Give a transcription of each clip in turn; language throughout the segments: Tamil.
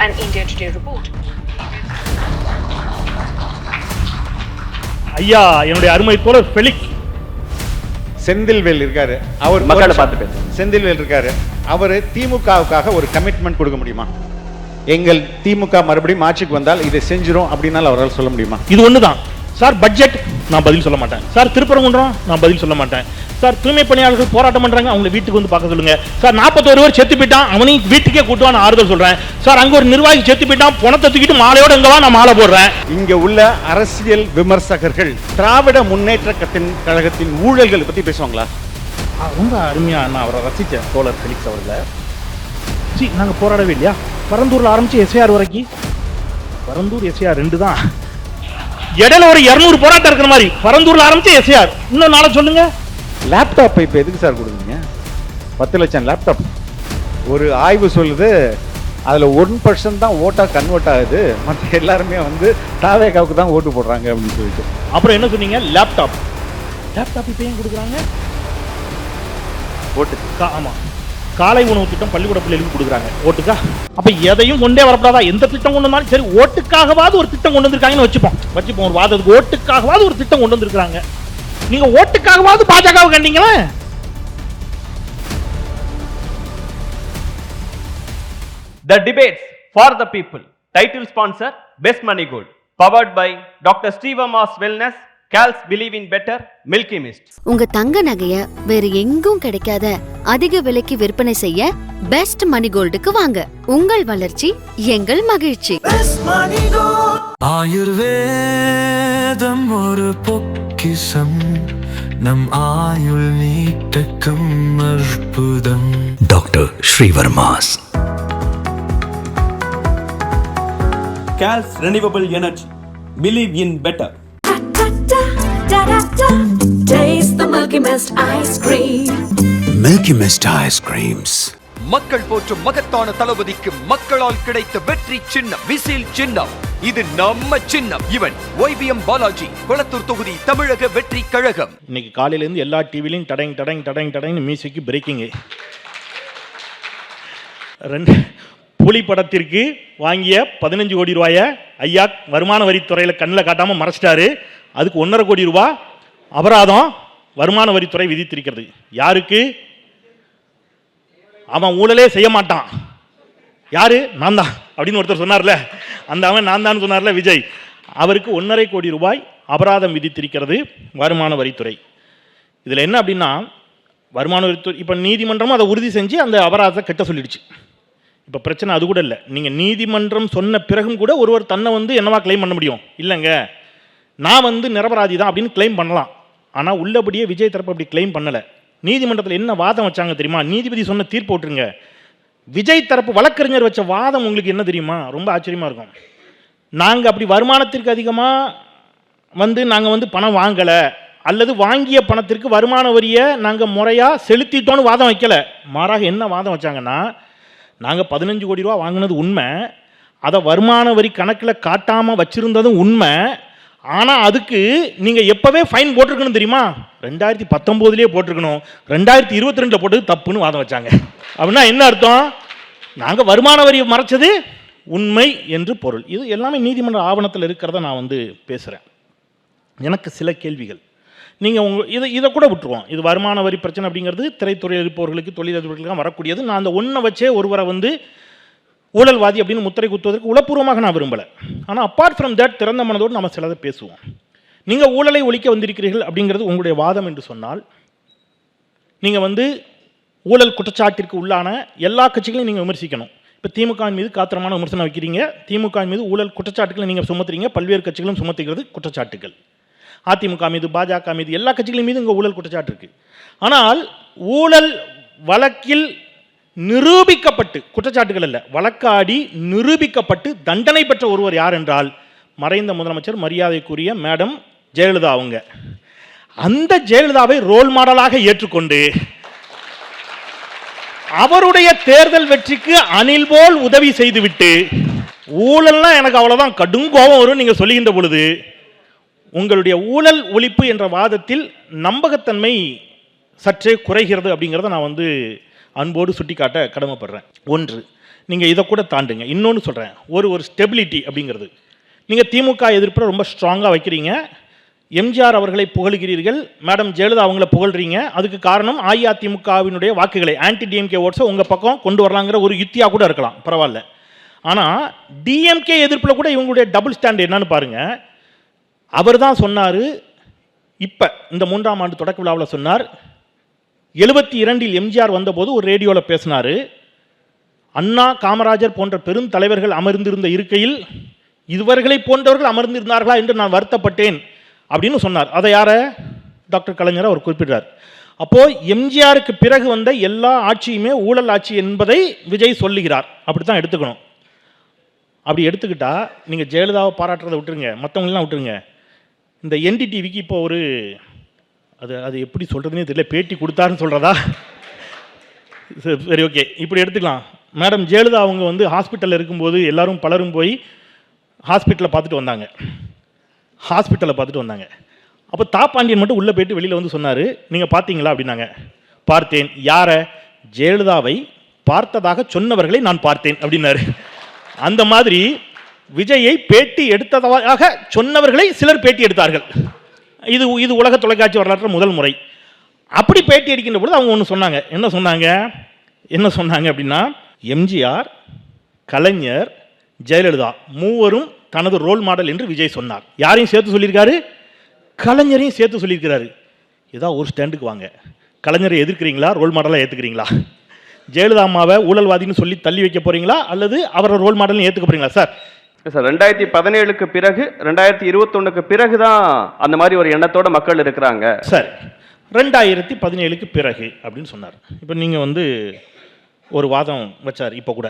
An India Today report. ஐயா என்னுடைய அருமை தோழர் ஃபெலிக்ஸ் செந்தில்வேல் இருக்காரு, அவர் மக்களை பார்த்து பேச. செந்தில்வேல் இருக்காரு, அவர் திமுகவுக்காக ஒரு கமிட்மெண்ட் கொடுக்க முடியுமா? எங்கள் திமுக மறுபடியும் ஆட்சிக்கு வந்தால் இதை செஞ்சிரும் அப்படின்னால அவரால் சொல்ல முடியுமா? இது ஒண்ணுதான் சார். பட்ஜெட் நான் பதில் சொல்ல மாட்டேன் சார். திருப்பரங்குன்றம் நான் பதில் சொல்ல மாட்டேன் சார். தூய்மை பணியாளர்கள் போராட்டம் பண்றாங்க, அவங்க வீட்டுக்கு வந்து பார்க்க சொல்லுங்க சார். 41 பேர் செத்து போயிட்டான், அவனையும் வீட்டுக்கே கூட்டுவா, நான் ஆறுதல் சொல்றேன் சார். அங்க ஒரு நிர்வாகி செத்து போயிட்டான், பணத்தை தூக்கிட்டு மாலையோட இங்க வா, நான் மாலை போடுறேன். இங்க உள்ள அரசியல் விமர்சகர்கள் திராவிட முன்னேற்ற கழகத்தின் ஊழல்கள் பத்தி பேசுவாங்களா? ரொம்ப அருமையா நான் அவரை ரசிச்சேன் தோழர் ஃபெலிக்ஸ் அவர்களை. நாங்க போராடவே இல்லையா? பரந்தூர்ல ஆரம்பிச்சு எஸ்ஐஆர் வரைக்கும், பரந்தூர் எஸ்ஐஆர் 2 தான். இடையில ஒரு 200 போராட்டம் இருக்கிற மாதிரி பரந்தூர்ல ஆரம்பிச்சு எஸ்ஐஆர். இன்னும் நாளை சொல்லுங்க. லேப்டாப் இப்ப எதுக்கு சார் கொடுக்குறீங்க? 10 லட்சம் லேப்டாப். ஒரு ஆய்வு சொல்லுது அதுல 1% தான் ஓட்டா கன்வெர்ட் ஆகுது, மற்ற எல்லாருமே வந்து தாவேகாவுக்கு தான் ஓட்டு போடுறாங்க அப்படின்னு சொல்லிட்டு. அப்புறம் என்ன சொன்னீங்க? லேப்டாப். லேப்டாப் இப்ப ஏன் கொடுக்குறாங்க? ஓட்டுக்கு. ஆமா, காலை உணவு திட்டம் பள்ளிக்கூட பிள்ளைகளுக்கு கொடுக்குறாங்க. ஓட்டுக்கா? அப்ப எதையும் கொண்டே வரப்படாதா? எந்த திட்டம் கொண்டு வந்தாலும் சரி, ஓட்டுக்காகவாது ஒரு திட்டம் கொண்டு வந்திருக்காங்கன்னு வச்சுப்போம் ஒரு வாதத்துக்கு. ஓட்டுக்காகவாது ஒரு திட்டம் கொண்டு வந்திருக்காங்க. நீங்க ஓட்டுக்காகவாது பாஜகவை கண்டீங்களா? The debates for the people. Title sponsor Best Money Gold. Powered by Dr. Stevamas Wellness. Cals Believe in Better. Milky Mist. உங்க தங்க நகைய வேற எங்கும் கிடைக்காத அதிக விலைக்கு விற்பனை செய்ய பெஸ்ட் மணி கோல்டுக்கு வாங்க. உங்கள் வளர்ச்சி எங்கள் மகிழ்ச்சி. ஆயுர்வேதம் ஒரு பொக்கிஷம், நம் ஆயுள் நீட்டக்கும் அற்புதம். Doctor Srivarma's. Cals Renewable Energy. Believe in better. Taste the Milky Mist ice cream. Milky Mist ice creams. மக்கள் போற்றும் மகத்தான தளபதிக்கு மக்களால் கிடைத்த வெற்றி சின்னம் விசில் சின்னம். இது நம்ம சின்னம். இவன் YBM பாலாஜி, கொளத்தூர் தொகுதி, தமிழக வெற்றி கழகம். இன்னைக்கு காலையில இருந்து எல்லா டிவிலையும் டடங் மியூசிக் பிரேக்கிங். புலி படத்திற்கு வாங்கிய 15 கோடி ரூபாய ஐயா வருமான வரித்துறையில கண்ணில் காட்டாம மறைச்சிட்டாரு. அதுக்கு 1.5 கோடி ரூபாய் அபராதம் வருமான வரித்துறை விதித்திருக்கிறது. யாருக்கு? அவன் ஊழலே செய்ய மாட்டான். யாரு? நான் தான் அப்படின்னு ஒருத்தர் சொன்னார்ல, அந்த அவன் நான் தான் சொன்னார்ல விஜய், அவருக்கு 1.5 கோடி ரூபாய் அபராதம் விதித்திருக்கிறது வருமான வரித்துறை. இதில் என்ன அப்படின்னா, வருமான வரித்துறை இப்போ நீதிமன்றமும் அதை உறுதி செஞ்சு அந்த அபராதத்தை கட்ட சொல்லிடுச்சு. இப்போ பிரச்சனை அது கூட இல்லை. நீங்கள் நீதிமன்றம் சொன்ன பிறகும் கூட ஒருவர் தன்னை வந்து என்னவா கிளைம் பண்ண முடியும்? இல்லைங்க நான் வந்து நிரபராதி தான் அப்படின்னு கிளைம் பண்ணலாம். ஆனால் உள்ளபடியே விஜய் தரப்பு அப்படி கிளைம் பண்ணலை. நீதிமன்றத்தில் என்ன வாதம் வச்சாங்க தெரியுமா? நீதிபதி சொன்ன தீர்ப்பு விட்டுருங்க. விஜய் தரப்பு வழக்கறிஞர் வச்ச வாதம் உங்களுக்கு என்ன தெரியுமா? ரொம்ப ஆச்சரியமாக இருக்கும். நாங்கள் அப்படி வருமானத்திற்கு அதிகமாக நாங்கள் வந்து பணம் வாங்கலை, அல்லது வாங்கிய பணத்திற்கு வருமான வரியை நாங்கள் முறையாக செலுத்திட்டோன்னு வாதம் வைக்கலை. மாறாக என்ன வாதம் வச்சாங்கன்னா, நாங்கள் 15 கோடி ரூபா வாங்கினது உண்மை, அதை வருமான வரி கணக்கில் காட்டாமல் வச்சுருந்ததும் உண்மை, ஆனால் அதுக்கு நீங்கள் எப்போவே ஃபைன் போட்டிருக்கணும் தெரியுமா? 2019 போட்டிருக்கணும், 2022 போட்டது தப்புன்னு வாதம் வச்சாங்க. அப்படின்னா என்ன அர்த்தம்? நாங்கள் வருமான வரியை மறைச்சது உண்மை என்று பொருள். இது எல்லாமே நீதிமன்ற ஆவணத்தில் இருக்கிறத நான் வந்து பேசுகிறேன். எனக்கு சில கேள்விகள். நீங்கள் இதை கூட விட்டுருவோம். இது வருமான வரி பிரச்சனை அப்படிங்கிறது திரைத்துறையில் இருப்பவர்களுக்கு, தொழிலதிபர்களுக்கு வரக்கூடியது. நான் அந்த ஒன்றை வச்சே ஒருவரை வந்து ஊழல்வாதி அப்படின்னு முத்திரை குத்துவதற்கு உளப்பூர்வமாக நான் விரும்பலை. ஆனால் அப்பார்ட் ஃப்ரம் தட், திறந்த மனதோடு நம்ம சிலதை பேசுவோம். நீங்கள் ஊழலை ஒழிக்க வந்திருக்கிறீர்கள் அப்படிங்கிறது உங்களுடைய வாதம் என்று சொன்னால், நீங்கள் வந்து ஊழல் குற்றச்சாட்டிற்கு உள்ளான எல்லா கட்சிகளையும் நீங்கள் விமர்சிக்கணும். இப்போ திமுக மீது காத்திரமான விமர்சனம் வைக்கிறீங்க, திமுக மீது ஊழல் குற்றச்சாட்டுகளை நீங்கள் சுமத்துறீங்க, பல்வேறு கட்சிகளும் சுமத்துகிறது குற்றச்சாட்டுகள். அதிமுக மீது, பாஜக மீது, எல்லா கட்சிகளின் மீது இங்கே ஊழல் குற்றச்சாட்டு இருக்கு. ஆனால் ஊழல் வழக்கில் நிரூபிக்கப்பட்டு, குற்றச்சாட்டுகள் அல்ல, வழக்காடி நிரூபிக்கப்பட்டு தண்டனை பெற்ற ஒருவர் யார் என்றால் மறைந்த முதலமைச்சர் மரியாதைக்குரிய மேடம் ஜெயலலிதா. அவங்க அந்த ஜெயலலிதாவை ரோல் மாடலாக ஏற்றுக்கொண்டு அவருடைய தேர்தல் வெற்றிக்கு அணில் போல் உதவி செய்துவிட்டு, ஊழல்னா எனக்கு அவ்வளவுதான் கடும் கோபம் வரும் நீங்க சொல்லுகின்ற பொழுது, உங்களுடைய ஊழல் ஒழிப்பு என்ற வாதத்தில் நம்பகத்தன்மை சற்றே குறைகிறது அப்படிங்கிறத நான் வந்து அன்போடு சுட்டிக்காட்ட கடமைப்படுறேன். ஒன்று, நீங்கள் இதை கூட தாண்டுங்க. இன்னொன்று சொல்கிறேன், ஒரு ஸ்டெபிலிட்டி அப்படிங்கிறது. நீங்கள் திமுக எதிர்ப்பில் ரொம்ப ஸ்ட்ராங்காக வைக்கிறீங்க, எம்ஜிஆர் அவர்களை புகழ்கிறீர்கள், மேடம் ஜெயலலிதா அவங்கள புகழ்றீங்க. அதுக்கு காரணம் அஇஅதிமுகவினுடைய வாக்குகளை, ஆன்டி டிஎம்கே ஓட்ஸை உங்கள் பக்கம் கொண்டு வரலாங்கிற ஒரு யுத்தியாக கூட இருக்கலாம், பரவாயில்ல. ஆனால் டிஎம்கே எதிர்ப்பில் கூட இவங்களுடைய டபுள் ஸ்டாண்ட் என்னன்னு பாருங்கள். அவர் தான் சொன்னார், இப்போ இந்த 3ஆம் ஆண்டு தொடக்க விழாவில் சொன்னார், 72 எம்ஜிஆர் வந்தபோது ஒரு ரேடியோவில் பேசினார், அண்ணா காமராஜர் போன்ற பெரும் தலைவர்கள் அமர்ந்திருந்த இருக்கையில் இவர்களை போன்றவர்கள் அமர்ந்திருந்தார்களா என்று நான் வருத்தப்பட்டேன் அப்படின்னு சொன்னார். அதை யார டாக்டர் கலைஞர் அவர் குறிப்பிட்டார். அப்போ எம்ஜிஆருக்கு பிறகு வந்த எல்லா ஆட்சியுமே ஊழல் ஆட்சி என்பதை விஜய் சொல்லுகிறார். அப்படி தான் எடுத்துக்கணும். அப்படி எடுத்துக்கிட்டா நீங்கள் ஜெயலலிதாவை பாராட்டுறதை விட்டுருங்க, மற்றவங்களெலாம் விட்டுருங்க. இந்த என்டிடிவிக்கு இப்போ ஒரு அது எப்படி சொல்கிறதுனே தெரியல, பேட்டி கொடுத்தாருன்னு சொல்கிறதா? சரி, ஓகே, இப்படி எடுத்துக்கலாம். மேடம் ஜெயலலிதா அவங்க வந்து ஹாஸ்பிட்டலில் இருக்கும்போது எல்லாரும் பலரும் போய் ஹாஸ்பிட்டலை பார்த்துட்டு வந்தாங்க. அப்போ தாப்பாண்டியன் மட்டும் உள்ளே போயிட்டு வெளியில் வந்து சொன்னார், நீங்கள் பார்த்தீங்களா அப்படின்னாங்க. பார்த்தேன். யாரை? ஜெயலலிதாவை பார்த்ததாக சொன்னவர்களை நான் பார்த்தேன் அப்படின்னாரு. அந்த மாதிரி விஜயை பேட்டி எடுத்ததாக சொன்னவர்களை சிலர் பேட்டி எடுத்தார்கள். இது உலக தொலைக்காட்சி வரலாற்று முதல் முறை. அப்படி பேட்டி அடிக்கின்ற பொழுது அவங்க ஒன்று சொன்னாங்க. என்ன சொன்னாங்க அப்படின்னா, எம்ஜிஆர், கலைஞர், ஜெயலலிதா மூவரும் தனது ரோல் மாடல் என்று விஜய் சொன்னார். யாரையும் சேர்த்து சொல்லியிருக்காரு? கலைஞரையும் சேர்த்து சொல்லியிருக்கிறாரு. ஏதாவது ஒரு ஸ்டாண்டுக்கு வாங்க. கலைஞரை எதிர்க்கிறீங்களா, ரோல் மாடலாக ஏற்றுக்கிறீங்களா? ஜெயலலிதா அம்மாவை ஊழல்வாதின்னு சொல்லி தள்ளி வைக்க போறீங்களா, அல்லது அவரோட ரோல் மாடல் ஏற்றுக்க போறீங்களா? சார் 2017க்கு பிறகு 2021க்கு பிறகுதான் அந்த மாதிரி ஒரு எண்ணத்தோட மக்கள் இருக்கிறாங்க. சார் 2017க்கு பிறகு அப்படின்னு சொன்னார். இப்போ நீங்கள் வந்து ஒரு வாதம் வச்சார். இப்போ கூட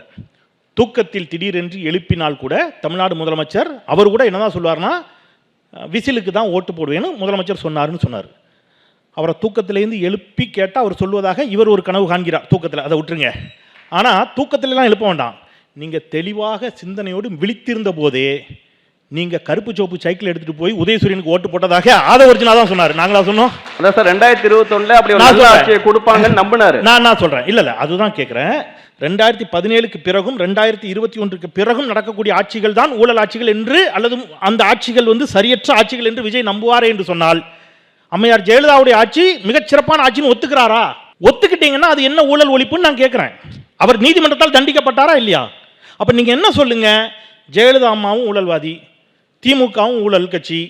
தூக்கத்தில் திடீரென்று எழுப்பினால் கூட தமிழ்நாடு முதலமைச்சர் அவர் கூட என்னதான் சொல்லுவார்னா, விசிலுக்கு தான் ஓட்டு போடுவேன்னு முதலமைச்சர் சொன்னார்னு சொன்னார். அவரை தூக்கத்திலேருந்து எழுப்பி கேட்டால் அவர் சொல்வதாக இவர் ஒரு கனவு காண்கிறார் தூக்கத்தில். அதை விட்டுருங்க. ஆனால் தூக்கத்திலலாம் எழுப்ப வேண்டாம். நீங்கள் தெளிவாக சிந்தனையோடு விழித்திருந்த போதே நீங்கள் கருப்பு சோப்பு சைக்கிள் எடுத்துகிட்டு போய் உதயசூரியனுக்கு ஓட்டு போட்டதாக அதை ஒரிஜினல் தான் சொன்னார். நாங்களா சொன்னோம்? அதான் சார் 2021 அப்படி ஒரு நல்ல ஆட்சியை கொடுப்பாங்கன்னு நம்பினாரு. நான் சொல்கிறேன். இல்லை அதுதான் கேட்குறேன். 2017க்கு பிறகும் 2021க்கு பிறகும் நடக்கக்கூடிய ஆட்சிகள் தான் ஊழல் ஆட்சிகள் என்று, அல்லது அந்த ஆட்சிகள் வந்து சரியற்ற ஆட்சிகள் என்று விஜய் நம்புவாரே என்று சொன்னால், அம்மையார் ஜெயலலிதாவுடைய ஆட்சி மிகச்சிறப்பான ஆட்சின்னு ஒத்துக்கிறாரா? ஒத்துக்கிட்டீங்கன்னா அது என்ன ஊழல் ஒழிப்புன்னு நான் கேட்குறேன். அவர் நீதிமன்றத்தால் தண்டிக்கப்பட்டாரா இல்லையா? அப்போ நீங்கள் என்ன சொல்லுங்க? ஜெயலலிதா அம்மாவும் ஊழல்வாதி, திமுகவும் ஊழல் கட்சி,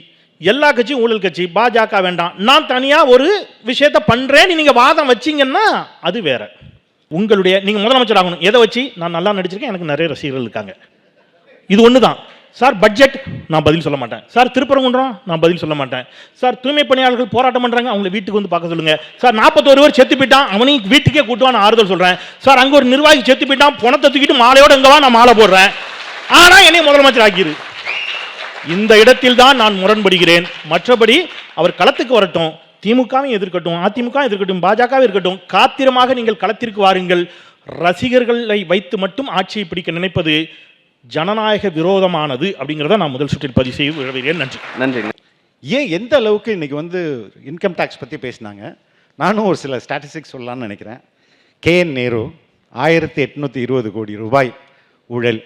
எல்லா கட்சியும் ஊழல் கட்சி, பாஜக வேண்டாம், நான் தனியாக ஒரு விஷயத்தை பண்ணுறேன்னு நீங்கள் வாதம் வச்சிங்கன்னா அது வேற. உங்களுடைய நீங்கள் முதலமைச்சர் ஆகணும். எதை வச்சு? நான் நல்லா நடிச்சிருக்கேன், எனக்கு நிறைய ரசிகர்கள் இருக்காங்க, இது ஒன்று தான். சார் பட்ஜெட், நான் பதில் சொல்ல மாட்டேன். சார் திருப்பரங்குன்றம், நான் பதில் சொல்ல மாட்டேன். சார் தூய்மை பணியாளர்கள் போராட்டம் பண்ணுறாங்க, அவங்களை வீட்டுக்கு வந்து பார்க்க சொல்லுங்க. சார் 41 பேர் செத்து போயிட்டான், அவனையும் வீட்டுக்கே கூட்டுவா, நான் ஆறுதல் சொல்கிறேன். சார் அங்கே ஒரு நிர்வாகி செத்து போயிட்டான், பணத்தை தூக்கிட்டு மாலையோடு எங்கே வா, நான் மாலை போடுறேன். ஆனால் என்னை முதலமைச்சர் ஆக்கிரு. இந்த இடத்தில் தான் நான் முரண்படுகிறேன். மற்றபடி அவர் களத்துக்கு வரட்டும், திமுகவும் எதிர்க்கட்டும், அதிமுக எதிர்க்கட்டும், பாஜக இருக்கட்டும், காத்திரமாக நீங்கள் களத்திற்கு வாருங்கள். ரசிகர்களை வைத்து மட்டும் ஆட்சியை பிடிக்க நினைப்பது ஜனநாயக விரோதமானது அப்படிங்கிறத நான் முதல் சுற்றில் பதிவு செய்து விழுகிறேன். நன்றி. ஏன் எந்த அளவுக்கு இன்னைக்கு வந்து இன்கம் டேக்ஸ் பற்றி பேசினாங்க, நானும் ஒரு சில ஸ்டாட்டிஸ்டிக்ஸ் சொல்லலாம்னு நினைக்கிறேன். KN நேரு 1820 கோடி ரூபாய் ஊழல்.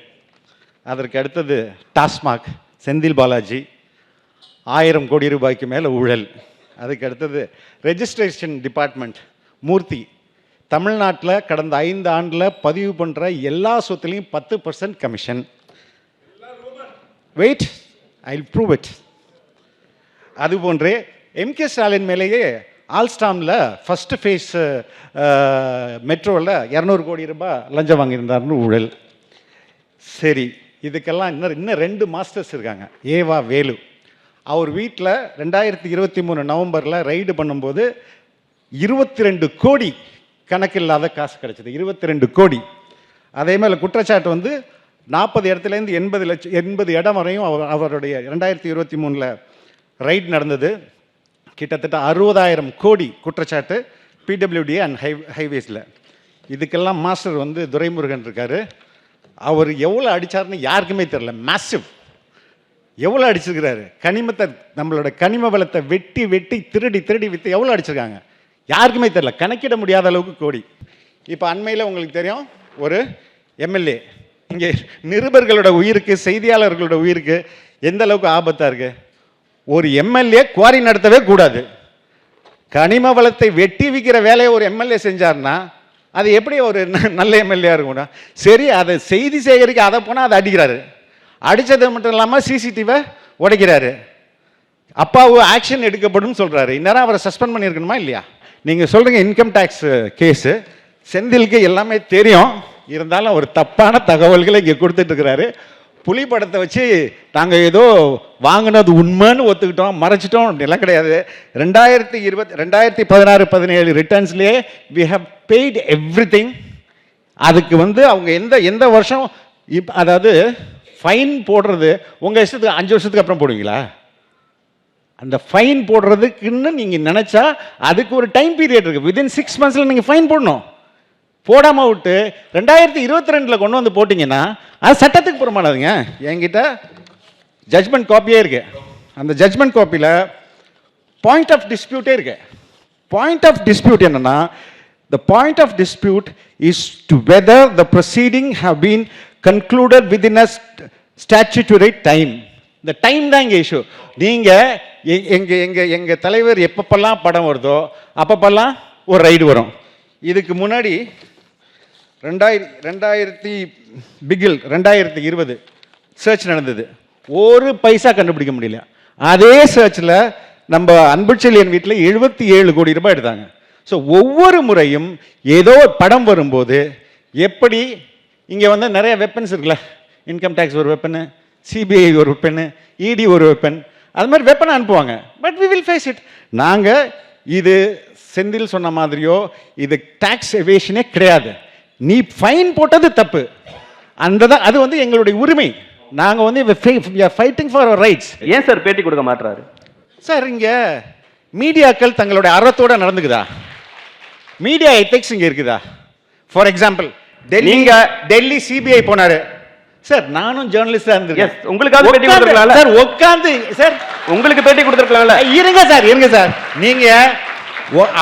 அதற்கு அடுத்தது டாஸ்மாக் செந்தில் பாலாஜி 1000 கோடி ரூபாய்க்கு மேலே ஊழல். அதுக்கு அடுத்தது ரெஜிஸ்ட்ரேஷன் டிபார்ட்மெண்ட் மூர்த்தி தமிழ்நாட்டில் கடந்த 5 ஆண்டில் பதிவு பண்ணுற எல்லா சொத்துலையும் 10% commission. Wait, I will prove it. அதுபோன்றே MK ஸ்டாலின் மேலேயே ஆல்ஸ்டாமில் ஃபஸ்ட்டு ஃபேஸ் மெட்ரோவில் 200 கோடி ரூபாய் லஞ்சம் வாங்கியிருந்தார்னு ஊழல். சரி, இதுக்கெல்லாம் இன்னும் 2 மாஸ்டர்ஸ் இருக்காங்க. ஏவா வேலு, அவர் வீட்டில் 2023 நவம்பரில் ரைடு பண்ணும்போது 22 கோடி கணக்கில்லாத காசு கிடைச்சது. 22 கோடி. அதே மாதிரி குற்றச்சாட்டு வந்து 40 இடத்துலேருந்து 80 இடம் வரையும் அவருடைய 2023 ரைடு நடந்தது. கிட்டத்தட்ட 60,000 கோடி குற்றச்சாட்டு PWD அண்ட் ஹைவேஸில். இதுக்கெல்லாம் மாஸ்டர் வந்து துரைமுருகன் இருக்கார். அவர் எவ்வளோ அடித்தார்னு யாருக்குமே தெரியல. மேசிவ் எவ்வளோ அடிச்சிருக்கிறாரு. கனிமத்தை, நம்மளோட கனிம வளத்தை வெட்டி வெட்டி திருடி விற்று எவ்வளோ அடிச்சிருக்காங்க யாருக்குமே தெரியல. கணக்கிட முடியாத அளவுக்கு கோடி. இப்போ அண்மையில் உங்களுக்கு தெரியும், ஒரு எம்எல்ஏ இங்கே நிருபர்களோட உயிருக்கு, செய்தியாளர்களோட உயிருக்கு எந்த அளவுக்கு ஆபத்தாக இருக்கு? ஒரு எம்எல்ஏ குவாரி நடத்தவே கூடாது. கனிம வளத்தை வெட்டி விற்கிற வேலையை ஒரு எம்எல்ஏ செஞ்சார்னா அது எப்படி ஒரு நல்ல எம்எல்ஏ இருக்கும்னா? சரி, அதை செய்தி சேகரிக்க அதை போனால் அதை அடிக்கிறாரு. அடித்தது மட்டும் இல்லாமல் சிசிடிவை உடைக்கிறாரு. அப்பாவு ஆக்ஷன் எடுக்கப்படும் சொல்கிறாரு. இந்நேரம் அவரை சஸ்பெண்ட் பண்ணியிருக்கணுமா இல்லையா? நீங்கள் சொல்கிறீங்க இன்கம் டேக்ஸ் கேஸு, செந்திலுக்கு எல்லாமே தெரியும், இருந்தாலும் ஒரு தப்பான தகவல்களை இங்கே கொடுத்துட்ருக்கிறாரு. புலி படத்தை வச்சு நாங்கள் ஏதோ வாங்கினது உண்மைன்னு ஒத்துக்கிட்டோம், மறைச்சிட்டோம் அப்படிலாம் கிடையாது. 2016-17 ரிட்டர்ன்ஸ்லேயே we have paid everything. அதுக்கு அவங்க எந்த வருஷம் அதாவது ஃபைன் போடுறது உங்கள் இஷ்டத்துக்கு 5 வருஷத்துக்கு அப்புறம் போடுவீங்களா? அந்த ஃபைன் போடுறதுக்குன்னு நீங்கள் நினச்சா அதுக்கு ஒரு டைம் பீரியட் இருக்குது. வித்தின் 6 months நீங்கள் ஃபைன் போடணும். போடாமல் விட்டு 2022 கொண்டு வந்து போட்டிங்கன்னா அது சட்டத்துக்கு புறமானதுங்க. என்கிட்ட ஜட்ஜ்மெண்ட் காப்பியே இருக்கு. அந்த ஜட்ஜ்மெண்ட் காப்பியில் பாயிண்ட் ஆஃப் டிஸ்பியூட்டே இருக்கு. பாயிண்ட் ஆஃப் டிஸ்பியூட் என்னன்னா, the point of dispute is to whether the proceeding have been concluded within a statutory time. இந்த டைம் தான் இங்கே இஷ்யூ. நீங்கள் எங்க தலைவர் எப்பப்பெல்லாம் படம் வருதோ அப்பப்பெல்லாம் ஒரு ரைடு வரும். இதுக்கு முன்னாடி 2020 சர்ச் நடந்தது. ஒரு பைசா கண்டுபிடிக்க முடியல. அதே சர்ச்சில் நம்ம அன்புச்செழியன் வீட்டில் 77 கோடி ரூபாய் எடுத்தாங்க. ஸோ ஒவ்வொரு முறையும் ஏதோ படம் வரும்போது எப்படி இங்கே நிறைய வெப்பன்ஸ் இருக்குல்ல, இன்கம் டேக்ஸ் ஒரு வெப்பனு, சிபிஐ ஒரு வெப்பனு, இடி ஒரு வெப்பன், அது மாதிரி வெப்பனை அனுப்புவாங்க. But we will face it. நாங்கள் இது செந்தில் சொன்ன மாதிரியோ இது டாக்ஸ் எவேஷனே கிடையாது. நீ ஃபைன் போட்டது தப்பு. அது எங்களுடைய உரிமை. நாங்கள் ஃபைட்டிங் ஃபார் அவர் ரைட்ஸ். ஏன் சார் பேட்டி கொடுக்க மாட்டாரு சார்? இங்கே மீடியாக்கள் தங்களுடைய அறத்தோட நடந்துக்குதா? மீடியா எத்திக்ஸ் இங்கே இருக்குதா? ஃபார் எக்ஸாம்பிள் டெல்லி சிபிஐ போனாரு சார். நானும் ஜேர்னலிஸ்டா இருந்திருக்கேன். உங்களுக்காக பேட்டி கொடுத்துருக்கலாம்ல சார். உட்கார்ந்து சார் உங்களுக்கு பேட்டி கொடுத்துருக்கலாம்ல. இருங்க சார். நீங்க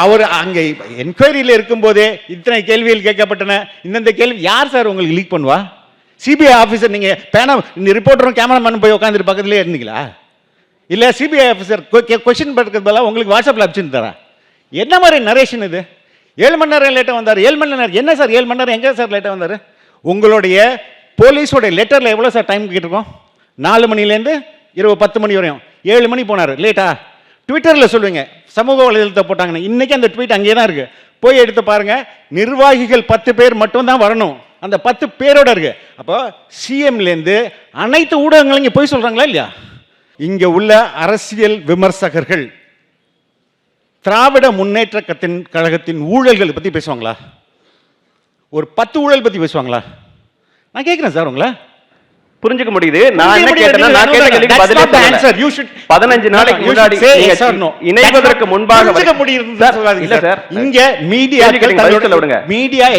அவர் அங்கே என்கொயரியில் இருக்கும்போதே இத்தனை கேள்விகள் கேட்கப்பட்டன. இந்த கேள்வி யார் சார் உங்களுக்கு லீக் பண்ணுவா? CBI officer. நீங்கள் ரிப்போர்ட்டரும் கேமராமேனும் போய் உட்காந்துட்டு பக்கத்துலேயே இருந்தீங்களா? இல்லை சிபிஐ ஆஃபீஸர் கொஸ்டின் பண்ணுறது பதிலாக உங்களுக்கு வாட்ஸ்அப்பில் அனுப்பிச்சுன்னு தரேன். என்ன மாதிரி நரேஷன் இது? 7 மணி நேரம் லேட்டாக வந்தார். 7 மணி நேரம் என்ன சார்? 7 மணி நேரம் எங்கே சார் லேட்டாக வந்தார்? உங்களுடைய போலீஸோடைய லெட்டரில் எவ்வளோ சார் டைம் கேட்டிருக்கோம்? 4 மணிலேருந்து இரவு 10 மணி வரையும். 7 மணி போனார் லேட்டா. ட்விட்டரில் சொல்லுவீங்க, சமூக வலைதளத்தை போட்டாங்கன்னு. இன்றைக்கி அந்த ட்வீட் அங்கே தான் இருக்குது. போய் எடுத்து பாருங்கள். நிர்வாகிகள் 10 பேர் மட்டும் தான் வரணும். அந்த 10 பேரோட இருக்கு. அப்போ சிஎம்லேருந்து அனைத்து ஊடகங்களும் இங்கே போய் சொல்கிறாங்களா இல்லையா? இங்கே உள்ள அரசியல் விமர்சகர்கள் திராவிட முன்னேற்ற கழகத்தின் ஊழல்கள் பற்றி பேசுவாங்களா? ஒரு 10 ஊழல் பற்றி பேசுவாங்களா? நான் கேட்குறேன் சார். உங்களை புரிஞ்சுக்க முடியுது. நான் என்ன கேட்டேன்னா, நான் கேட்ட கேள்விக்கு பதிலே சொல்லல. 15 நாளைக்கு முன்னாடி இணைவதற்கு முன்பாக புரிஞ்சுக்க முடியுது. இல்ல சார், இங்க மீடியா பதில் சொல்ல விடுங்க.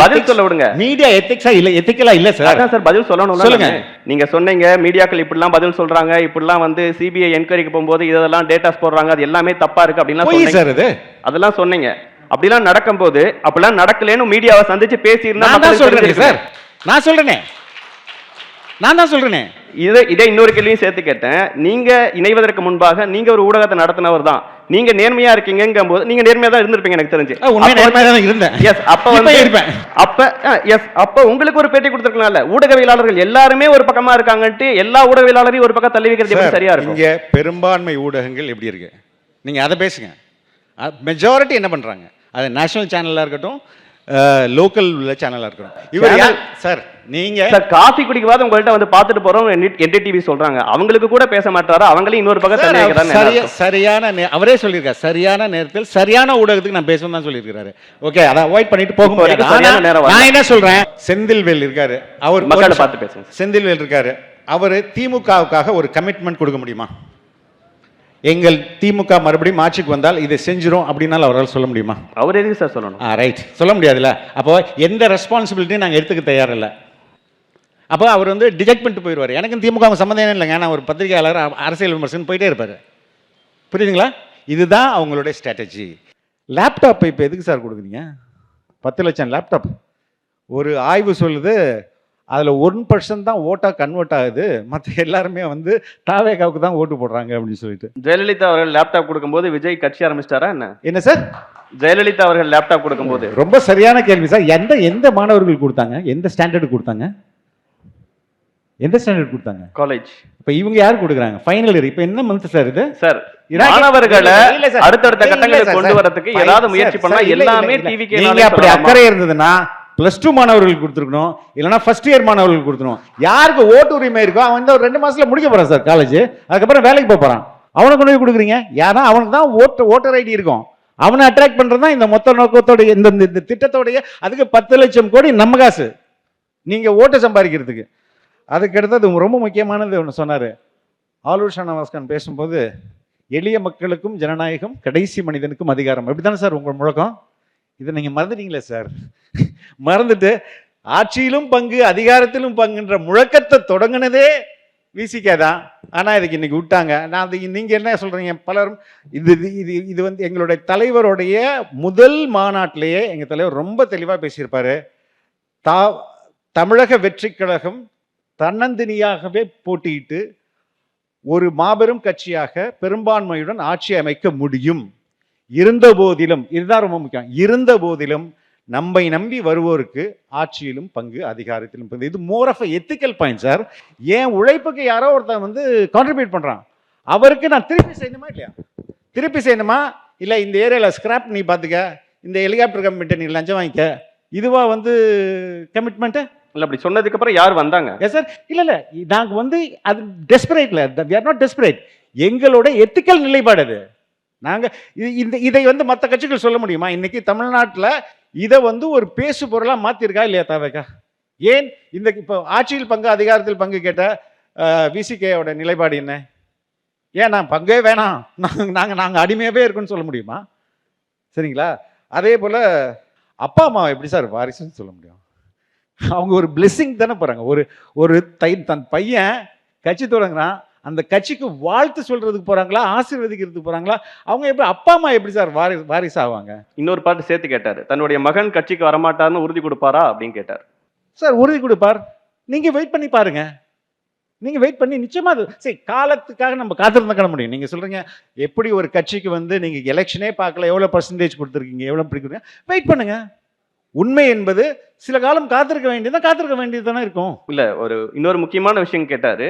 பதில் சொல்ல விடுங்க. மீடியா எத்திக்ஸா இல்ல, எத்திக்கலா இல்ல சார். அதான் சார் பதில் சொல்லணும். சொல்லுங்க. நீங்க சொன்னீங்க மீடியாக்கள் இப்படிலாம் பதில் சொல்றாங்க, இப்படிலாம் சிபிஐ என்கொயரிக்கு போகும்போது இதெல்லாம் டேட்டாஸ் போடுறாங்க, அது எல்லாமே தப்பா இருக்கு அப்படின்லாம் சொன்னீங்க சார். அது அதெல்லாம் சொன்னீங்க. அப்படிலாம் நடக்கும்போது அப்படிலாம் நடக்கலன்னு மீடியாவை சந்திச்சு பேசி இருந்தா சார். நான் தான் சொல்றேன். இதை இன்னொரு கேள்வியும் சேர்த்து கேட்டேன். நீங்க இணைவதற்கு முன்பாக நீங்க ஒரு ஊடகத்தை நடத்தினவர் தான். நீங்க நேர்மையா இருக்கீங்கும் போது நீங்க நேர்மையா தான் இருந்திருப்பீங்க எனக்கு தெரிஞ்சு. அப்ப உங்களுக்கு ஒரு பேட்டி கொடுத்திருக்கலாம்ல. ஊடகவியலாளர்கள் எல்லாருமே ஒரு பக்கமா இருக்காங்கன்ட்டு எல்லா ஊடகவியலாளரையும் ஒரு பக்கம் தள்ளி வைக்கிறது எப்படி சரியா இருக்கும்? இங்க பெரும்பான்மை ஊடகங்கள் எப்படி இருக்கு, நீங்க அதை பேசுங்க. மெஜாரிட்டி என்ன பண்றாங்க? அது நேஷனல் சேனலா இருக்கட்டும், லோக்கல் சேனலா இருக்கட்டும். இவர் சார், நீங்க காஃபி குடிக்கவாது உங்கள்கிட்ட பார்த்துட்டு போறோம் என்டிடிவி சொல்றாங்க. அவங்களுக்கு கூட பேச மாட்டாரா? அவங்களையும் இன்னொரு பக்கம் சரியான அவரே சொல்லியிருக்காரு, சரியான நேரத்தில் சரியான ஊடகத்துக்கு நான் பேசணும் தான் சொல்லியிருக்காரு. ஓகே, அதை அவாய்ட் பண்ணிட்டு போக முடியாது. நான் என்ன சொல்றேன், செந்தில்வேல் இருக்காரு, அவர் மக்களை பார்த்து பேசுங்க. செந்தில்வேல் இருக்காரு, அவர் திமுகவுக்காக ஒரு கமிட்மெண்ட் கொடுக்க முடியுமா? எங்கள் திமுக மறுபடியும் ஆட்சிக்கு வந்தால் இதை செஞ்சிரும் அப்படின்னால அவரால் சொல்ல முடியுமா? அவர் எதுக்கு சார் சொல்லணும்? ரைட், சொல்ல முடியாதுல்ல. அப்போ எந்த ரெஸ்பான்சிபிலிட்டியும் நாங்கள் எடுத்துக்க தயாரில்லை. அப்போ அவர் டிஜெக்ட் பண்ணிட்டு போயிடுவார். எனக்கும் திமுக சம்மந்தம் இல்லைங்க, நான் ஒரு பத்திரிகையாளர், அரசியல் விமர்சனம் போயிட்டே இருப்பார். புரியுதுங்களா? இதுதான் அவங்களுடைய ஸ்ட்ராட்டஜி. லேப்டாப் இப்போ எதுக்கு சார் கொடுக்குறீங்க? 10 லட்சம் லேப்டாப். ஒரு ஆய்வு சொல்லுது அதில் 1% தான் ஓட்டாக கன்வெர்ட் ஆகுது, மற்ற எல்லாருமே வந்து தாவேகாவுக்கு தான் ஓட்டு போடுறாங்க அப்படின்னு சொல்லிட்டு. ஜெயலலிதா அவர்கள் லேப்டாப் கொடுக்கும்போது விஜய் கட்சி ஆரம்பிச்சிட்டாரா என்ன? என்ன சார்? ஜெயலலிதா அவர்கள் லேப்டாப் கொடுக்கும்போது ரொம்ப சரியான கேள்வி சார். எந்த மாணவர்கள் கொடுத்தாங்க? எந்த ஸ்டாண்டர்டு கொடுத்தாங்க? எந்த ஸ்டாண்டர்ட் கொடுத்தாங்க? காலேஜ். இப்போ இவங்க யார் கொடுக்குறாங்க? Final year. இப்போ என்ன மந்த் சார் இது? சார், மாணவர்களை அடுத்தடுத்த கட்டங்களுக்கு கொண்டு வரதுக்கு ஏதாவது முயற்சி பண்ணா எல்லாமே டிவிக்கு. நீங்க அப்படி அக்கறை இருந்ததுன்னா +2 மாணவர்களுக்கு கொடுத்துருக்கணும், இல்லைன்னா ஃபர்ஸ்ட் இயர் மாணவர்களுக்கு கொடுத்துருக்கணும். யாருக்கு ஓட்டு உரிமை இருக்கோ அவன் வந்து ஒரு 2 மாசத்துல முடிக்க போறான் சார் காலேஜ், அதுக்கப்புறம் வேலைக்கு போக போறான். அவனுக்கு கொண்டு போய் கொடுக்குறீங்க. யாரா அவனுக்கு தான் ஓட்டர் ஐடி இருக்கும், அவனை அட்ராக்ட் பண்றது தான் இந்த மொத்த நோக்கத்தோடைய இந்த திட்டத்தோடைய. அதுக்கு 10 லட்சம் கோடி நம்ம காசு நீங்க ஓட்டு சம்பாதிக்கிறதுக்கு. அதுக்கு அடுத்தது ரொம்ப முக்கியமானது ஒன்று சொன்னாரு ஆலூர் ஷானவாஸ்கான் பேசும்போது, எளிய மக்களுக்கும் ஜனநாயகம், கடைசி மனிதனுக்கும் அதிகாரம். அப்படித்தானே சார் உங்கள் முழக்கம்? இதை நீங்க மறந்துட்டீங்களே சார். மறந்துட்டு ஆட்சியிலும் பங்கு அதிகாரத்திலும் பங்குன்ற முழக்கத்தை தொடங்கினதே விசிகே தான். ஆனால் இதுக்கு இன்னைக்கு விட்டாங்க. நான் அது நீங்கள் என்ன சொல்கிறீங்க? பலரும் இது வந்து எங்களுடைய தலைவருடைய முதல் மாநாட்டிலேயே எங்கள் தலைவர் ரொம்ப தெளிவாக பேசியிருப்பார். தமிழக வெற்றி கழகம் தன்னந்தனியாகவே போட்டியிட்டு ஒரு மாபெரும் கட்சியாக பெரும்பான்மையுடன் ஆட்சி அமைக்க முடியும். இருந்த போதிலும், இதுதான் ரொம்ப முக்கியம், இருந்த போதிலும் நம்மை நம்பி வருவோருக்கு ஆட்சியிலும் பங்கு அதிகாரத்திலும் பங்கு. இது more of ethical point sir. ஏன் உழைப்புக்கு யாரோ ஒருத்தன் வந்து கான்ட்ரிபியூட் பண்றான், அவருக்கு நான் திருப்பி செய்யணுமா இல்லையா? திருப்பி செய்யணுமா இல்லை இந்த ஏரியாவில் ஸ்கிராப் நீ பார்த்துக்க, இந்த ஹெலிகாப்டர் கம்பெனி நீ லஞ்சம் வாங்கிக்க, இதுவா வந்து கமிட்மெண்ட்டு? இல்லை, அப்படி சொன்னதுக்கு அப்புறம் யார் வந்தாங்க? Yes sir. இல்லை நாங்கள் வந்து அது டெஸ்பரேட்ல, வி ஆர் நாட் டெஸ்பரேட். எங்களோட எத்திக்கல் நிலைப்பாடு அது. நாங்கள் இதை வந்து மற்ற கட்சிகள் சொல்ல முடியுமா? இன்னைக்கு தமிழ்நாட்டில் இதை வந்து ஒரு பேசு பொருளாக மாற்றிருக்கா இல்லையா தாவேகா? ஏன் இந்த இப்போ ஆட்சியில் பங்கு அதிகாரத்தில் பங்கு கேட்ட விசிகேயோட நிலைப்பாடு என்ன? ஏன் நான் பங்கே வேணாம், நாங்கள் அடிமையாகவே இருக்குன்னு சொல்ல முடியுமா? சரிங்களா? அதே போல் அப்பா அம்மா எப்படி சார் வாரிசுன்னு சொல்ல முடியும்? அவங்க ஒரு பிளெஸிங் தானே போகிறாங்க. ஒரு தன் பையன் கட்சி தொடங்குறான், அந்த கட்சிக்கு வாழ்த்து சொல்றதுக்கு போறாங்களா, ஆசீர்வதிக்கிறதுக்கு போறாங்களா? அவங்க எப்படி அப்பா அம்மா எப்படி சார் வாரிசு ஆவாங்க? இன்னொரு பாட்டு சேர்த்து கேட்டாரு, தன்னுடைய மகன் கட்சிக்கு வரமாட்டார்னு உறுதி கொடுப்பாரா அப்படின்னு கேட்டார். சார் உறுதி கொடுப்பார். நீங்க வெயிட் பண்ணி பாருங்க. நீங்க வெயிட் பண்ணி நிச்சயமா சரி, காலத்துக்காக நம்ம காத்திருந்தா காண முடியும். நீங்க சொல்றீங்க எப்படி ஒரு கட்சிக்கு வந்து நீங்க எலெக்ஷனே பார்க்கல, எவ்வளவு % கொடுத்துருக்கீங்க, எவ்வளவு பிடிக்கிறீங்க, வெயிட் பண்ணுங்க. உண்மை என்பது சில காலம் காத்திருக்க வேண்டியது தானே இருக்கும். இல்ல, இன்னொரு முக்கியமான விஷயம் கேட்டாரு.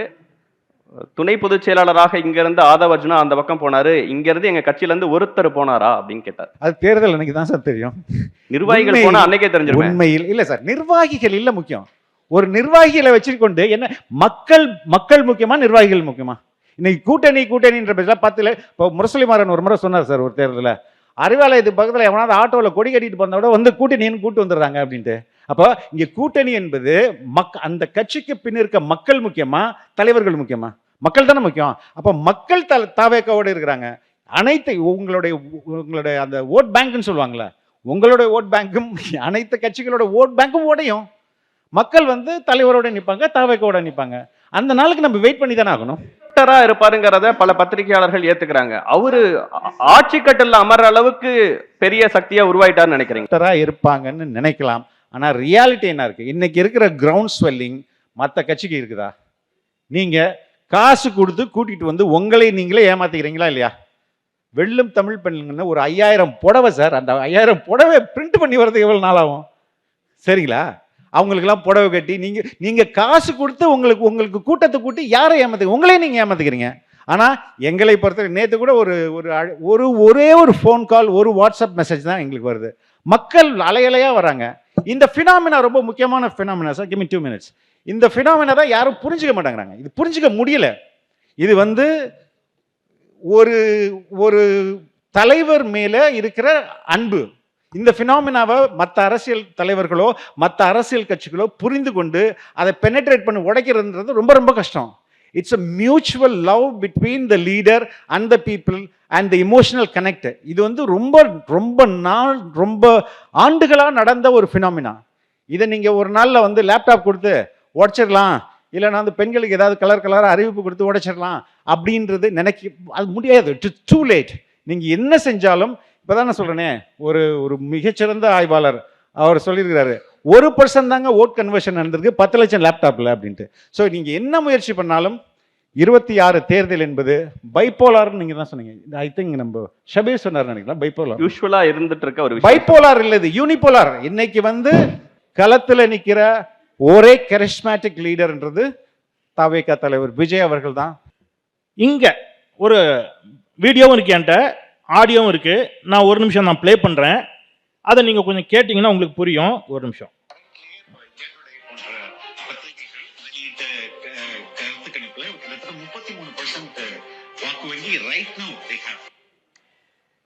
துணை பொதுச் செயலாளராக இங்க இருந்து ஆதவ் அர்ஜுனா அந்த பக்கம் போனாரு, இங்க இருந்து எங்க கட்சியில இருந்து ஒருத்தர் போனாரா அப்படின்னு கேட்டார். அது தேர்தல் அன்னைக்கு தான் சார் தெரியும். நிர்வாகிகள் போனா அன்னைக்கே தெரிஞ்சிடும். உண்மையில் இல்ல சார், நிர்வாகிகள் இல்ல முக்கியம். ஒரு நிர்வாகிகளை வச்சுக்கொண்டு என்ன மக்கள் முக்கியமா, நிர்வாகிகள் முக்கியமா? இன்னைக்கு கூட்டணின்ற பேசல 10 இப்போ முரசொலிமாறன் ஒரு முறை சொன்னார் சார் ஒரு தேர்தலில், அறிவாலயத்துக்கு பக்கத்தில் எவனாவது ஆட்டோவில் கொடி கட்டிட்டு போனதை விட வந்து கூட்டணின்னு கூட்டு வந்துடுறாங்க அப்படின்ட்டு. அப்போ இங்கே கூட்டணி என்பது அந்த கட்சிக்கு பின் இருக்க மக்கள் முக்கியமா, தலைவர்கள் முக்கியமா? மக்கள் தானே முக்கியம். அப்போ மக்கள் தாவேக்காவோடு இருக்கிறாங்க. அனைத்து உங்களுடைய அந்த ஓட் பேங்க்னு சொல்லுவாங்கள்ல, உங்களுடைய ஓட் பேங்க்கும் அனைத்து கட்சிகளோட ஓட் பேங்க்கும் உடையும். மக்கள் வந்து தலைவரோட நிற்பாங்க, தாவேக்காவோட நிற்பாங்க. அந்த நாளுக்கு நம்ம வெயிட் பண்ணி தானே ஆகணும். இருப்பாருங்கிறத பல பத்திரிகையாளர்கள் ஏத்துக்கிறாங்க. அவரு ஆட்சி கட்டல அமர்ற அளவுக்கு பெரிய சக்தியா உருவாயிட்டார்னு நினைக்கிறீங்க? இருப்பாங்கன்னு நினைக்கலாம். ஆனா ரியாலிட்டி என்ன இருக்கு? இன்னைக்கு இருக்கிற கிரவுண்ட் ஸ்வெல்லிங் மற்ற கட்சிக்கு இருக்குதா? நீங்க காசு கொடுத்து கூட்டிட்டு வந்து உங்களை நீங்களே ஏமாத்திக்கிறீங்களா இல்லையா? வெள்ளும் தமிழ் பெண்ணுங்கன்னு ஒரு 5000 புடவை சார். அந்த 5000 புடவை பிரிண்ட் பண்ணி வர்றதுக்கு எவ்வளவு நாள் ஆகும்? சரிங்களா? அவங்களுக்கெல்லாம் புடவை கட்டி நீங்க காசு கொடுத்து உங்களுக்கு கூட்டத்தை கூட்டி யாரை ஏமாத்துங்க? உங்களே நீங்க ஏமாத்துக்கிறீங்க. ஆனா எங்களை பொறுத்த நேற்று கூட ஒரே ஒரு ஃபோன் கால், ஒரு வாட்ஸ்அப் மெசேஜ் தான் எங்களுக்கு வருது. மக்கள் அலையலையா வராங்க. இந்த ஃபினாமினா ரொம்ப முக்கியமான phenomena sir. Give me 2 minutes. இந்த ஃபினாமினா தான் யாரும் புரிஞ்சுக்க மாட்டேங்கிறாங்க. இது புரிஞ்சுக்க முடியல. இது வந்து ஒரு தலைவர் மேல இருக்கிற அன்பு. இந்த ஃபினாமினாவை மற்ற அரசியல் தலைவர்களோ மற்ற அரசியல் கட்சிகளோ புரிந்து கொண்டு அதை பெனட்ரேட் பண்ணி உடைக்கிறதுன்றது ரொம்ப ரொம்ப கஷ்டம். It's a mutual love between the leader and the people and the emotional connect. இது வந்து ரொம்ப ஆண்டுகளாக நடந்த ஒரு ஃபினாமினா. இதை நீங்கள் ஒரு நாளில் வந்து லேப்டாப் கொடுத்து உடைச்சிடலாம், இல்லைனா வந்து பெண்களுக்கு ஏதாவது கலராக அறிவிப்பு கொடுத்து உடைச்சிடலாம் அப்படின்றது அது முடியாது. It's too late. நீங்கள் என்ன செஞ்சாலும், இப்போதான் நான் சொல்கிறேனே, ஒரு மிகச்சிறந்த ஆய்வாளர் அவர் சொல்லியிருக்கிறாரு, 1% தாங்க ஓட் கன்வர்ஷன் நடந்திருக்கு 10 லட்சம் லேப்டாப்ல அப்படின்ட்டு. ஸோ நீங்க என்ன முயற்சி பண்ணாலும் 26 தேர்தல் என்பது பைப்போலார் நீங்க தான் சொன்னீங்க. ஐ திங்க் நம்ம ஷபீர் சொன்னார் நினைக்கலாம் பைப்போலார். யூஸ்வலா இருந்துட்டு இருக்க ஒரு விஷயம். பைப்போலார் இல்ல, இது யூனிபோலார். இன்னைக்கு வந்து களத்துல நிக்கிற ஒரே கரிஸ்மேட்டிக் லீடர்ன்றது தவேகா தலைவர் விஜய் அவர்கள் தான். இங்க ஒரு வீடியோவும் இருக்கு, என்கிட்ட ஆடியோவும் இருக்கு. நான் ஒரு நிமிஷம் நான் ப்ளே பண்றேன், அதை நீங்க கொஞ்சம் கேட்டீங்கன்னா உங்களுக்கு புரியும். ஒரு நிமிஷம்.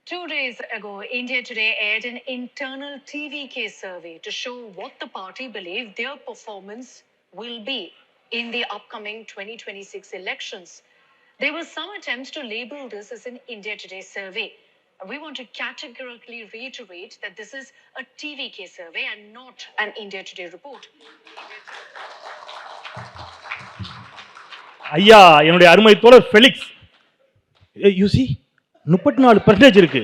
Two days ago, India Today aired an internal TVK survey to show what the party believe their performance will be in the upcoming 2026 elections. There were some attempts to label this as an India Today survey. We want to categorically reiterate that this is a TVK survey and not an India Today report. ஐயா, என்னுடைய அருமை தோழர் ஃபெலிக்ஸ், யூ சி 34% இருக்கு.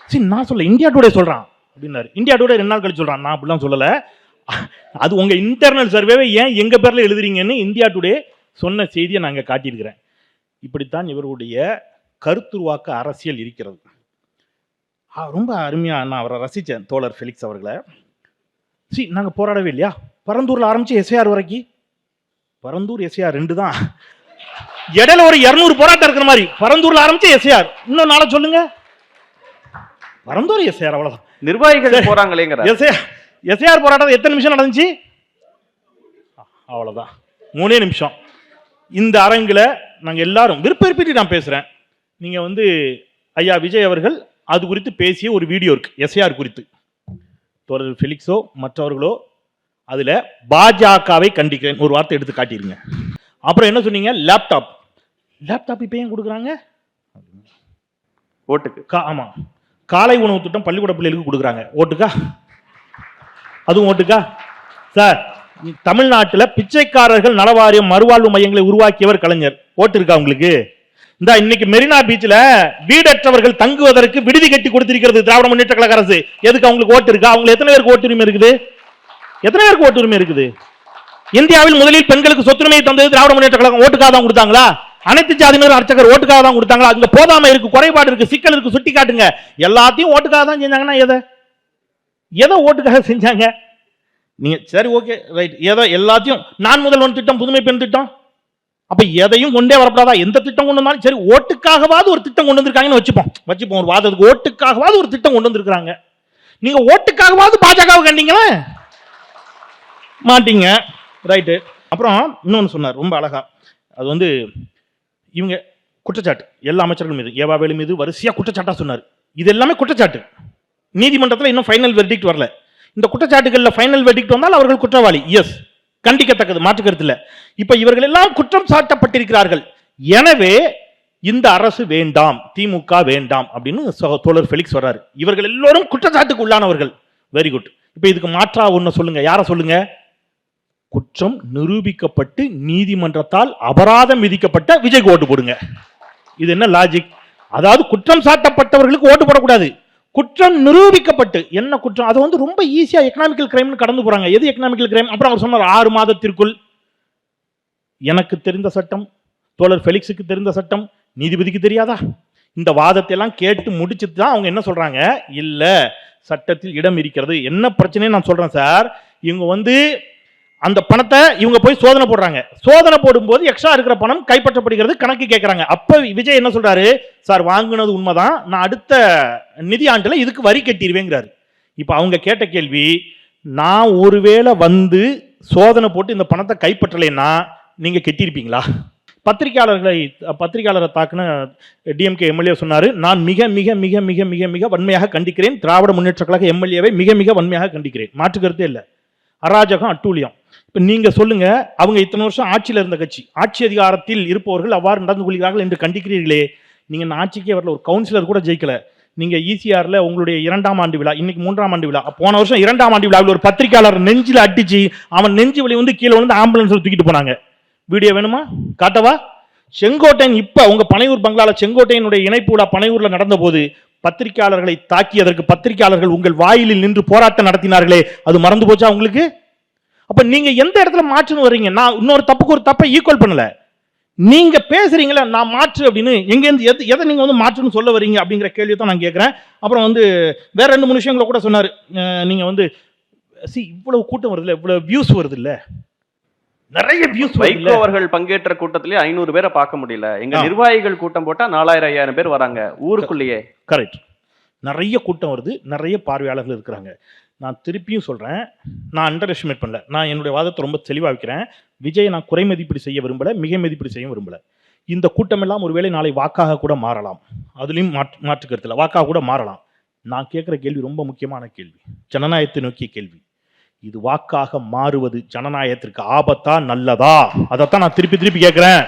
சரி, நான் சொல்ல இந்தியா டுடே சொல்றான் அப்படின்னாரு. இந்தியா டுடே 2 நாள் கழிச்சு சொல்றான், நான் அப்படிலாம் சொல்லல. அது உங்க இன்டர்னல் சர்வேவை ஏன் எங்க பேர்ல எழுதுறீங்கன்னு இந்தியா டுடே சொன்ன செய்தியை நாங்கள் காட்டியிருக்கிறேன். இப்படித்தான் இவருடைய கருத்துருவாக்க அரசியல் இருக்கிறது. ரொம்ப அருமையா நான் அவரை ரசித்தேன், தோழர் ஃபெலிக்ஸ் அவர்களை. சரி, நாங்கள் போராடவே இல்லையா? பரந்தூரில் ஆரம்பிச்சு எஸ்ஐஆர் வரைக்கும், பரந்தூர் எஸ்ஐஆர் 2 தான். இடையில ஒரு 200 போராட்டம் இருக்கிற மாதிரி பரந்தூர்ல ஆரம்பிச்சு எஸ்ஐஆர். இன்னும் நாளை சொல்லுங்க, பரந்தூர் எஸ்ஐஆர் அவ்வளவுதான். நிர்வாகிகள் போறாங்களேங்கிற எஸ்ஐஆர் போராட்டம் எத்தனை நிமிஷம் நடந்துச்சு? அவ்வளவுதான், 3 நிமிஷம். இந்த அரங்கில் நாங்கள் எல்லாரும் விருப்பி நான் பேசுறேன். நீங்க வந்து ஐயா விஜய் அவர்கள் அது குறித்து பேசிய ஒரு வீடியோ இருக்கு, எஸ்ஐஆர் குறித்து. தோழர் ஃபெலிக்ஸோ மற்றவர்களோ அதுல பாஜகவை கண்டிக்கிறேன் ஒரு வார்த்தை எடுத்து காட்டிருங்க. அப்புறம் என்ன சொன்னீங்க? லேப்டாப் இப்போ ஏன் கொடுக்குறாங்க? ஓட்டுக்கு. ஆமா, காலை உணவு திட்டம் பள்ளிக்கூட பிள்ளைகளுக்கு கொடுக்குறாங்க. ஓட்டுக்கா? அதுவும் ஓட்டுக்கா? சார், தமிழ்நாட்டில் பிச்சைக்காரர்கள் நலவாரியம் மறுவாழ்வு மையங்களை உருவாக்கியவர் கலைஞர். ஓட்டு இருக்கா உங்களுக்கு? இந்த இன்னைக்கு மெரினா பீச்சில் வீடற்றவர்கள் தங்குவதற்கு விடுதி கட்டி கொடுத்திருக்கிறது திராவிட முன்னேற்ற கழக அரசு. எதுக்கு அவங்களுக்கு ஓட்டு இருக்கா? அவங்க எத்தனை பேருக்கு ஓட்டுரிமை இருக்குது? எத்தனை பேருக்கு ஓட்டுரிமை இருக்குது? இந்தியாவில் முதலில் பெண்களுக்கு சொத்துரிமையை தந்தது திராவிட முன்னேற்ற கழகம். ஓட்டுக்காக தான் கொடுத்தாங்களா? அனைத்து ஜாதியினர் அர்ச்சகர் ஓட்டுக்காக தான் கொடுத்தாங்களா? அங்க போதாமை இருக்கு, குறைபாடு இருக்கு, சிக்கல் இருக்கு, சுட்டி காட்டுங்க. எல்லாத்தையும் ஓட்டுக்காக தான் செஞ்சாங்கன்னா எதை ஓட்டுக்காக செஞ்சாங்க? நீங்க சரி, ஓகே, ரைட், ஏதோ எல்லாத்தையும் நான் முதல்வன் திட்டம், புதுமை பெண் திட்டம், அப்ப எதையும் கொண்டே வரப்படாதா? எந்த திட்டம் கொண்டு வந்தாலும் சரி, ஓட்டுக்காகவாது ஒரு திட்டம் கொண்டு வந்திருக்காங்கன்னு வச்சுப்போம் ஒரு வாதத்துக்கு. ஓட்டுக்காகவாது ஒரு திட்டம் கொண்டு வந்திருக்காங்க. நீங்க ஓட்டுக்காகவாது பாஜகவை கண்டீங்களா? மாட்டீங்க, ரைட்டு. அப்புறம் இன்னொன்று சொன்னார் ரொம்ப அழகா. அது வந்து இவங்க குற்றச்சாட்டு எல்லா அமைச்சர்கள் மீது, ஏவாவேலு மீது வரிசையா குற்றச்சாட்டா சொன்னார். இது எல்லாமே குற்றச்சாட்டு. நீதிமன்றத்தில் இன்னும் ஃபைனல் வெர்டிக்ட் வரல. இந்த குற்றச்சாட்டுகளில் ஃபைனல் வெர்டிக்ட் வந்தால் அவர்கள் குற்றவாளி, எஸ், கண்டிக்கத்தக்கது, மாற்று கருத்து இல்லை. இப்ப இவர்கள் எல்லாம் குற்றம் சாட்டப்பட்டிருக்கிறார்கள். எனவே இந்த அரசு வேண்டாம், திமுக வேண்டாம் அப்படின்னு தோழர் ஃபெலிக்ஸ் வர்றாரு. இவர்கள் எல்லோரும் குற்றச்சாட்டுக்கு உள்ளானவர்கள். Very good. இப்ப இதுக்கு மாற்றா ஒண்ணு சொல்லுங்க. யார சொல்லுங்க? குற்றம் நிரூபிக்கப்பட்டு நீதிமன்றத்தால் அபராதம் விதிக்கப்பட்ட விஜய்க்கு ஓட்டு போடுங்க. இது என்ன லாஜிக்? அதாவது குற்றம் சாட்டப்பட்டவர்களுக்கு ஓட்டு போடக்கூடாது, குற்றம் நிரூபிக்கப்பட்டு என்ன குற்றம், அதை வந்து ரொம்ப ஈஸியா எக்கனாமிக்கல் கிரைம்னு கடந்து போறாங்க. எது எக்கனாமிக்கல் கிரைம்? அப்புறம் அவர் சொன்னார் 6 மாதத்திற்குள். எனக்கு தெரிந்த சட்டம், தோழர் ஃபெலிக்ஸுக்கு தெரிந்த சட்டம், நீதிபதிக்கு தெரியாதா? இந்த வாதத்தை எல்லாம் கேட்டு முடிச்சுட்டு தான் அவங்க என்ன சொல்றாங்க, இல்ல சட்டத்தில் இடம் இருக்கிறது. என்ன பிரச்சனை நான் சொல்றேன் சார். இவங்க வந்து அந்த பணத்தை இவங்க போய் சோதனை போடுறாங்க. சோதனை போடும்போது எக்ஸ்ட்ரா இருக்கிற பணம் கைப்பற்றப்படுகிறது, கணக்கு கேட்கறாங்க. அப்ப விஜய் என்ன சொல்றாரு? சார், வாங்கினது உண்மைதான், நான் அடுத்த நிதி ஆண்டுல இதுக்கு வரி கட்டிடுவேங்கிறாரு. இப்ப அவங்க கேட்ட கேள்வி, நான் ஒருவேளை வந்து சோதனை போட்டு இந்த பணத்தை கைப்பற்றலைன்னா நீங்க கட்டியிருப்பீங்களா? பத்திரிகையாளரை தாக்குன டிஎம்கே எம்எல்ஏ சொன்னாரு, நான் மிக மிக மிக மிக மிக மிக வன்மையாக கண்டிக்கிறேன், திராவிட முன்னேற்ற கழக எம்எல்ஏவை மிக மிக வன்மையாக கண்டிக்கிறேன், மாற்று கருத்தே இல்லை. அராஜகம், அட்டூழியம். இப்ப நீங்க சொல்லுங்க, அவங்க இத்தனை வருஷம் ஆட்சியில் இருந்த கட்சி, ஆட்சி அதிகாரத்தில் இருப்பவர்கள் அவ்வாறு நடந்து கொள்கிறார்கள் என்று கண்டிக்கிறீர்களே. நீங்க இந்த ஆட்சிக்கே வரல, ஒரு கவுன்சிலர் கூட ஜெயிக்கல. நீங்க ஈசிஆர்ல உங்களுடைய 2ஆம் ஆண்டு விழா, இன்னைக்கு 3ஆம் ஆண்டு விழா, போன வருஷம் 2ஆம் ஆண்டு விழாவில் ஒரு பத்திரிகையாளர் நெஞ்சில அடிச்சு அவன் நெஞ்சு வலி வந்து கீழே வந்து ஆம்புலன்ஸ்ல தூக்கிட்டு போனாங்க. வீடியோ வேணுமா? காட்டவா? செங்கோட்டையன் இப்ப உங்க பனையூர் பங்களால செங்கோட்டையனுடைய இணைப்பு விழா பனையூர்ல நடந்த போது பத்திரிகையாளர்களை தாக்கியதற்கு பத்திரிகையாளர்கள் உங்கள் வாயிலில் நின்று போராட்டம் நடத்தினார்களே, அது மறந்து போச்சா உங்களுக்கு? அப்ப நீங்க எந்த இடத்துல மாற்றுன்னு வர்றீங்க? நான் இன்னொரு தப்புக்கு ஒரு தப்பை ஈக்குவல் பண்ணல. நீங்க பேசுறீங்களா நான் மாற்று அப்படின்னு, எங்கேருந்து எதை நீங்க வந்து மாற்றுன்னு சொல்ல வரீங்க அப்படிங்கிற கேள்வியை தான் நான் கேட்கிறேன். அப்புறம் வந்து வேற 2-3 விஷயங்களை கூட சொன்னாரு. நீங்க வந்து இவ்வளவு கூட்டம் வருது இல்ல, இவ்வளவு வியூஸ் வருது இல்ல, நிறைய வியூஸ் வைகோ அவர்கள் பங்கேற்ற கூட்டத்திலே 500 பேரை பார்க்க முடியல. எங்க நிர்வாகிகள் கூட்டம் போட்டா 4000-5000 பேர் வராங்க ஊருக்குள்ளேயே. கரெக்ட். நிறைய கூட்டம் வருது, நிறைய பார்வையாளர்கள் இருக்கிறாங்க. நான் திருப்பியும் சொல்றேன், நான் அண்டர் எஸ்டிமேட் பண்ணல. நான் என்னுடைய வாதத்தை ரொம்ப தெளிவாக வைக்கிறேன். விஜயை நான் குறை மதிப்பீடு செய்ய விரும்பல, மிக மதிப்பீடு செய்ய விரும்பல. இந்த கூட்டம் எல்லாம் ஒருவேளை நாளை வாக்காக கூட மாறலாம். அதுலயும் மாற்று கருத்துல வாக்காக கூட மாறலாம். நான் கேட்கிற கேள்வி ரொம்ப முக்கியமான கேள்வி, ஜனநாயகத்தை நோக்கிய கேள்வி. இது வாக்காக மாறுவது ஜனநாயகத்திற்கு ஆபத்தா நல்லதா? அதைத்தான் நான் திருப்பி திருப்பி கேட்கிறேன்.